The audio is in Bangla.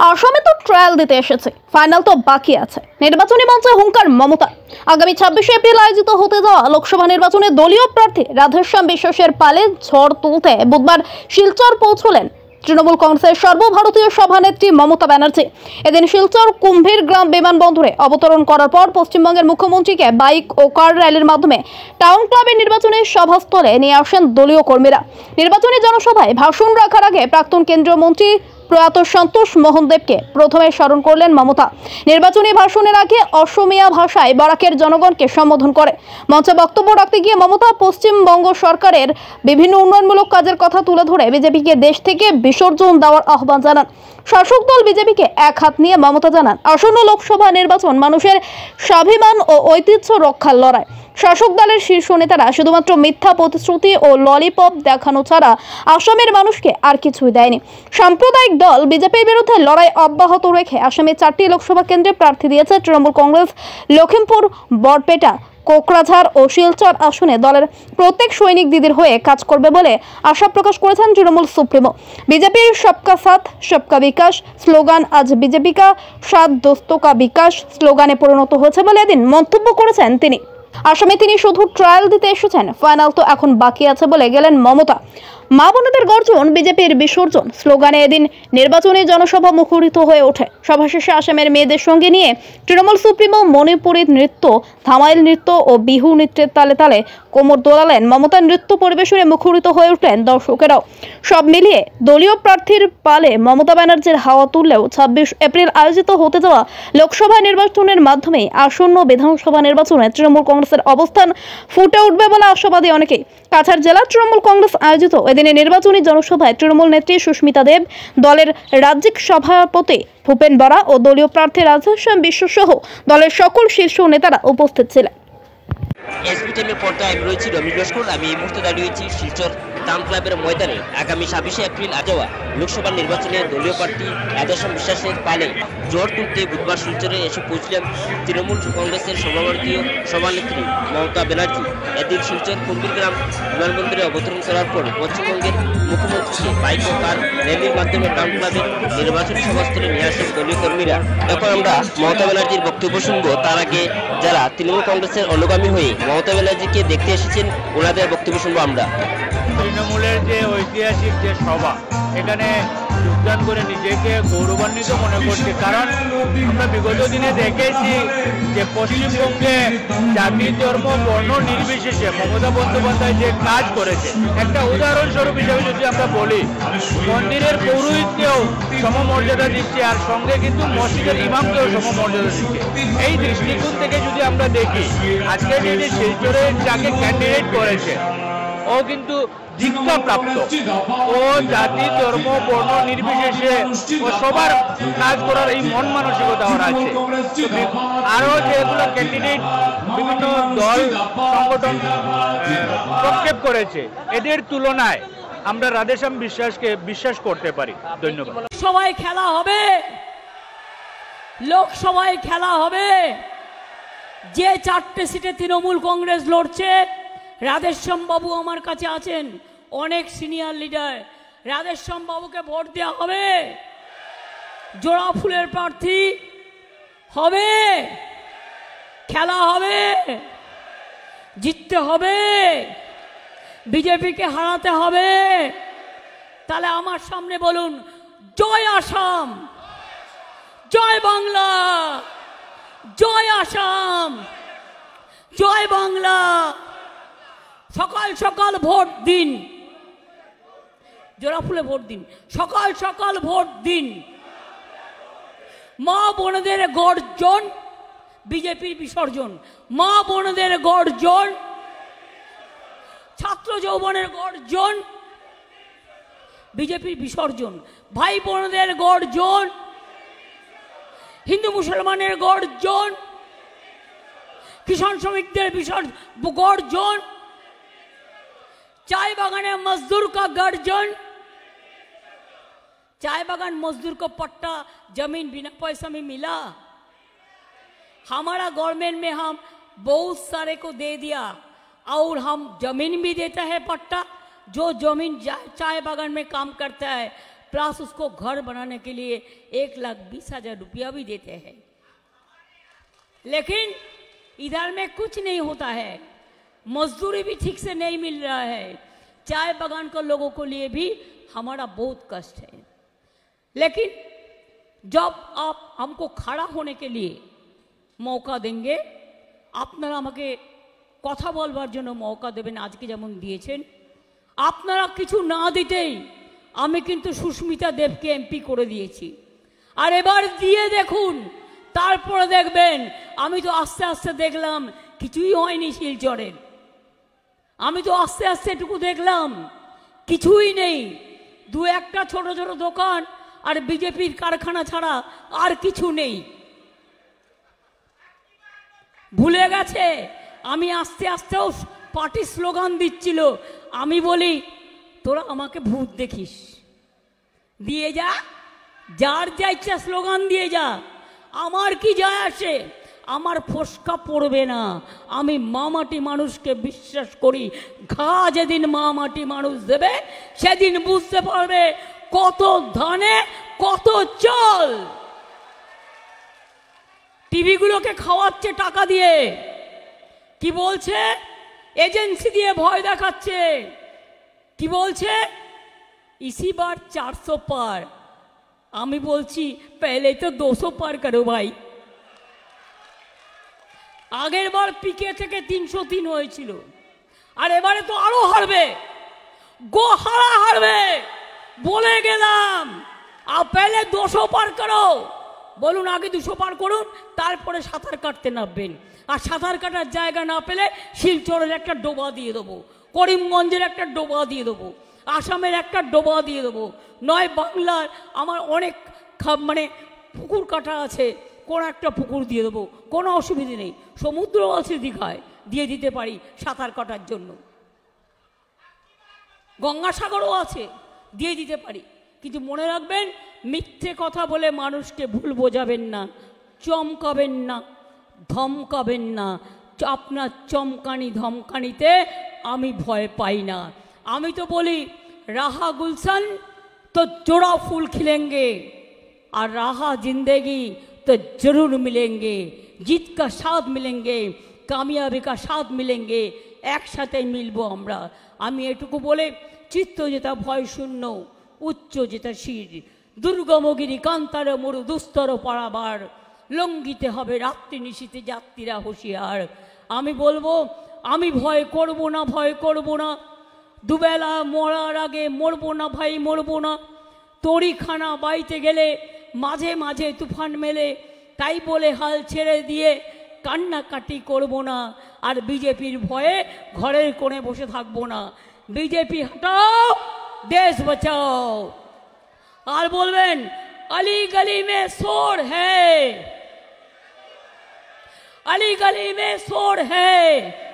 আসামে তো ট্রায়াল দিতে এসেছে, ফাইনাল তো বাকি আছে। নির্বাচনী মঞ্চে হুঙ্কার মমতা। আগামী 26 এপ্রিল আয়োজিত হতে যাওয়া লোকসভা নির্বাচনে দলীয় প্রার্থী রাধেশ্যাম বিশ্বাসের পালে ঝড় তুলতে বুধবার শিলচর পৌঁছলেন তৃণমূল কংগ্রেসের সর্বভারতীয় সভানেত্রী মমতা ব্যানার্জি। এদিন শিলচর কুম্ভীর গ্রাম বিমানবন্দরে অবতরণ করার পর পশ্চিমবঙ্গের মুখ্যমন্ত্রীকে বাইক ও কার র্যালির মাধ্যমে টাউন ক্লাবের নির্বাচনী সভাস্থলে নিয়ে আসেন দলীয় কর্মীরা। নির্বাচনী জনসভায় ভাষণ রাখার আগে প্রাক্তন কেন্দ্রীয় মন্ত্রী প্রয়াত সন্তোষ মোহন দেবকে প্রথমে স্মরণ করলেন মমতা। নির্বাচনী ভাষণের আগে অসমীয়া ভাষায় বরাকের জনগণকে সম্বোধন করে মঞ্চে বক্তব্য রাখতে গিয়ে মমতা পশ্চিমবঙ্গ সরকারের বিভিন্ন উন্নয়নমূলক কাজের কথা তুলে ধরে বিজেপিকে দেশ থেকে বিসর্জন দেওয়ার আহ্বান জানান। শাসক দল বিজেপিকে এক হাত নিয়ে মমতা জানান, আসন্ন লোকসভা নির্বাচন মানুষের স্বাভিমান ও ঐতিহ্য রক্ষার লড়াই। শাসক দলের শীর্ষ নেতারা শুধুমাত্র মিথ্যা প্রতিশ্রুতি ও ললিপপ দেখানো ছাড়া আসামের মানুষকে আর কিছুই দেয়নি। সাম্প্রদায়িক দল বিজেপির বিরুদ্ধে লড়াই অব্যাহত রেখে আসামে 4টি লোকসভা কেন্দ্রে প্রার্থী দিয়েছে তৃণমূল কংগ্রেস। লখিমপুর, বরপেটা, কোকরাঝাড় ও শিলচর আসনে দলের প্রত্যেক সৈনিক দিদির হয়ে কাজ করবে বলে আশা প্রকাশ করেছেন তৃণমূল সুপ্রিমো। বিজেপির সবকা সাথ সবকা বিকাশ স্লোগান আজ বিজেপি কা সাথ দোস্তোं का বিকাশ স্লোগানে পরিণত হয়েছে বলে এদিন মন্তব্য করেছেন তিনি। আসামে তিনি শুধু ট্রায়াল দিতে এসেছেন, ফাইনাল তো এখন বাকি আছে বলে গেলেন মমতা। মা বোনেদের গর্জন, বিজেপির বিসর্জন স্লোগানে এদিন নির্বাচনী জনসভা মুখরিত হয়ে ওঠে। সভা শেষে আসামের মেয়েদের সঙ্গে নিয়ে তৃণমূল সুপ্রিমো মণিপুরী নৃত্য, ধামাইল নৃত্য ও বিহু নৃত্যের তালে তালে কোমর দোলালেন মমতা। নৃত্য পরিবেশনে মুখরিত হয়ে উঠলেন দর্শকেরাও। সব মিলিয়ে দলীয় প্রার্থীর পালে মমতা ব্যানার্জির হাওয়া তুললেও 26 এপ্রিল আয়োজিত হতে যাওয়া লোকসভা নির্বাচনের মাধ্যমেই আসন্ন বিধানসভা নির্বাচনে তৃণমূল কংগ্রেসের অবস্থান ফুটে উঠবে বলে আশাবাদী অনেকেই। কাছাড় জেলা তৃণমূল কংগ্রেস আয়োজিত এদিনে নির্বাচনী জনসভায় তৃণমূল নেত্রী সুস্মিতা দেব, দলের রাজ্যিক সভাপতি ভূপেন বরা ও দলীয় প্রার্থী রাধেশ্যাম বিশ্বাস সহ দলের সকল শীর্ষ নেতারা উপস্থিত ছিলেন। এসবিটিএমের পর্দায় আমি রয়েছি রমেশ লস্কর। আমি এই মুহূর্তে দাঁড়িয়েছি শিলচর টাউন ক্লাবের ময়দানে। আগামী 26 এপ্রিল যাওয়া লোকসভা নির্বাচনে দলীয় প্রার্থী রাধেশ্যাম বিশ্বাসের পালে ঝড় তুলতে বুধবার শিলচরে এসে পৌঁছলেন তৃণমূল কংগ্রেসের সর্বভারতীয় সভানেত্রী মমতা ব্যানার্জি। এদিন শিলচর কুম্ভীর গ্রাম বিমানবন্দরে অবতরণ করার পর পশ্চিমবঙ্গের মুখ্যমন্ত্রীকে বাইক ও কার র্যালির মাধ্যমে টাউন ক্লাবের নির্বাচনী সভাস্থলে নিয়ে আসেন দলীয় কর্মীরা। এখন আমরা মমতা ব্যানার্জির বক্তব্য শুনব। তার আগে যারা তৃণমূল কংগ্রেসের অনুগামী হয়ে মমতা ব্যানার্জিকে দেখতে এসেছেন ওনাদের বক্তব্য শুনবো আমরা। তৃণমূলের যে ঐতিহাসিক যে সভা, এখানে যোগদান করে নিজেকে গৌরবান্বিত মনে করছে। কারণ আমরা বিগত দিনে দেখেছি যে পশ্চিমবঙ্গে জাতি, ধর্ম, বর্ণ নির্বিশেষে মমতা বন্দ্যোপাধ্যায় যে কাজ করেছে, একটা উদাহরণস্বরূপ হিসেবে যদি আমরা বলি, মন্দিরের পৌরোহিত্যেও সমমর্যাদা দিচ্ছে, আর সঙ্গে কিন্তু মসজিদের ইমামকেও সমমর্যাদা দিচ্ছে। এই দৃষ্টিকোণ থেকে যদি আমরা দেখি, আজকে যে শিলচরে যাকে ক্যান্ডিডেট করেছে ও কিন্তু দীক্ষাপ্রাপ্ত, ও জাতি, ধর্ম, বর্ণ নির্বিশেষে ও সবার কাজ করার এই মন মানসিকতা ওর আছে। আরো যেগুলো ক্যান্ডিডেট বিভিন্ন দল সংগঠন প্রক্ষেপ করেছে, এদের তুলনায় আমরা রাধেশ্যাম বিশ্বাসকে বিশ্বাস করতে পারি। ধন্যবাদ। সবাই খেলা হবে, লোকসভায় খেলা হবে। যে 4টে সিটে তৃণমূল কংগ্রেস লড়ছে, রাধেশ্যাম বাবু আমার কাছে আছেন, অনেক সিনিয়র লিডার। রাধেশ্যাম বাবুকে ভোট দেওয়া হবে, জোড়া ফুলের প্রার্থী হবে, খেলা হবে, জিততে হবে, বিজেপিকে হারাতে হবে। তাহলে আমার সামনে বলুন, জয় আসাম, জয় বাংলা, জয় আসাম, জয় বাংলা। সকাল সকাল ভোট দিন, জোড়া ফুলে ভোট দিন, সকাল সকাল ভোট দিন। মা বোনদের গর্জন, বিজেপির বিসর্জন। মা বোনদের গর্জন, ছাত্র যৌবনের গর্জন, বিজেপির বিসর্জন। ভাই বোনদের গর্জন, হিন্দু মুসলমানের গর্জন, কিষাণ শ্রমিকদের গর্জন, चाय बागाने मजदूर का गर्जन। चाय बागान मजदूर को पट्टा जमीन बिना पैसा में मिला। हमारा गवर्नमेंट में हम बहुत सारे को दे दिया और हम जमीन भी देता है पट्टा। जो जमीन चाय बागान में काम करता है प्लस उसको घर बनाने के लिए 1,20,000 रुपया भी देते हैं। लेकिन इधर में कुछ नहीं होता है, मजदूरी भी ठीक से नहीं मिल रहा है। चाय बागान के लोगों को लिए भी हमारा बहुत कष्ट है। लेकिन जब आप हमको खड़ा होने के लिए मौका देंगे, আপনারা আমাকে কথা বলবার জন্য মৌকা দেবেন, আজকে যেমন দিয়েছেন, আপনারা কিছু না দিতেই আমি কিন্তু সুস্মিতা দেবকে এমপি করে দিয়েছি। আর এবার দিয়ে দেখুন, তারপরে দেখবেন। আমি তো আস্তে আস্তে দেখলাম কিছুই হয়নি শিলচরের। আমি তো আস্তে আস্তে এটুকু দেখলাম কিছুই নেই, দু একটা ছোট ছোট দোকান আর বিজেপির কারখানা ছাড়া আর কিছু নেই। ভুলে গেছে। আমি আস্তে আস্তেও পার্টি স্লোগান দিচ্ছিল, আমি বলি তোরা আমাকে ভূত দেখিস, দিয়ে যা, যার যা ইচ্ছা স্লোগান দিয়ে যা, আমার কি যায় আসে, আমার ফসকা পড়বে না। আমি মা মাটি মানুষকে বিশ্বাস করি। ঘা যেদিন মা মাটি মানুষ দেবে সেদিন বুঝতে পারবে কত ধানে কত চাল। টিভিগুলোকে খাওয়াচ্ছে টাকা দিয়ে, কি বলছে, এজেন্সি দিয়ে ভয় দেখাচ্ছে। কি বলছে, इसी बार 400 पार। আমি বলছি पहले तो 200 पार करो भाई। আগের বার পিকে থেকে 303 হয়েছিল, আর এবারে তো আরো হারবে, গোহারা হারবে বলে গেলাম। আর पहले 200 পার করো, বলুন আগে 200 পার করুন, তারপরে সাঁতার কাটতে নামবেন। আর সাঁতার কাটার জায়গা না পেলে শিলচরের একটা ডোবা দিয়ে দেবো, করিমগঞ্জের একটা ডোবা দিয়ে দেবো, আসামের একটা ডোবা দিয়ে দেবো, নয় বাংলার আমার অনেক মানে পুকুর কাটা আছে, কোন একটা পুকুর দিয়ে দেবো, কোনো অসুবিধে নেই। সমুদ্র আছে দীঘায়, দিয়ে দিতে পারি সাঁতার কাটার জন্য। গঙ্গাসাগরও আছে, দিয়ে দিতে পারি। কিন্তু মনে রাখবেন, মিথ্যে কথা বলে মানুষকে ভুল বোঝাবেন না, চমকাবেন না, ধমকাবেন না। আপনার চমকানি ধমকানিতে আমি ভয় পাই না। আমি তো বলি রাহা গুলশান तो जोड़ा फूल खिलेंगे, और राहा जिंदगी तो जरूर मिलेंगे। जीत का साथ मिलेंगे, कामयाबी का साथ मिलेंगे, एक साथ मिलबो আমরা। আমি এটুকু বলে, চিত্ত যেটা ভয় শূন্য, উচ্চ যেটা শির, দুর্গমগিরি কান্তার মরু দুস্তর পারাবার, লঙ্ঘিতে হবে রাত্রি নিশীতে যাত্রীরা হুঁশিয়ার। আমি বলবো, আমি ভয় করব না, ভয় করব না। দুবেলা মরার আগে মরবো না ভাই, মরবো না। তরিখানা বাইতে গেলে মাঝে মাঝে তুফান মেলে, তাই বলে হাল ছেড়ে দিয়ে কান্নাকাটি করব না। আর বিজেপির ভয়ে ঘরের কোণে বসে থাকবো না। বিজেপি হটাও, দেশ বাঁচাও। আর বলবেন अली गली में शोर है, अली गली में शोर है।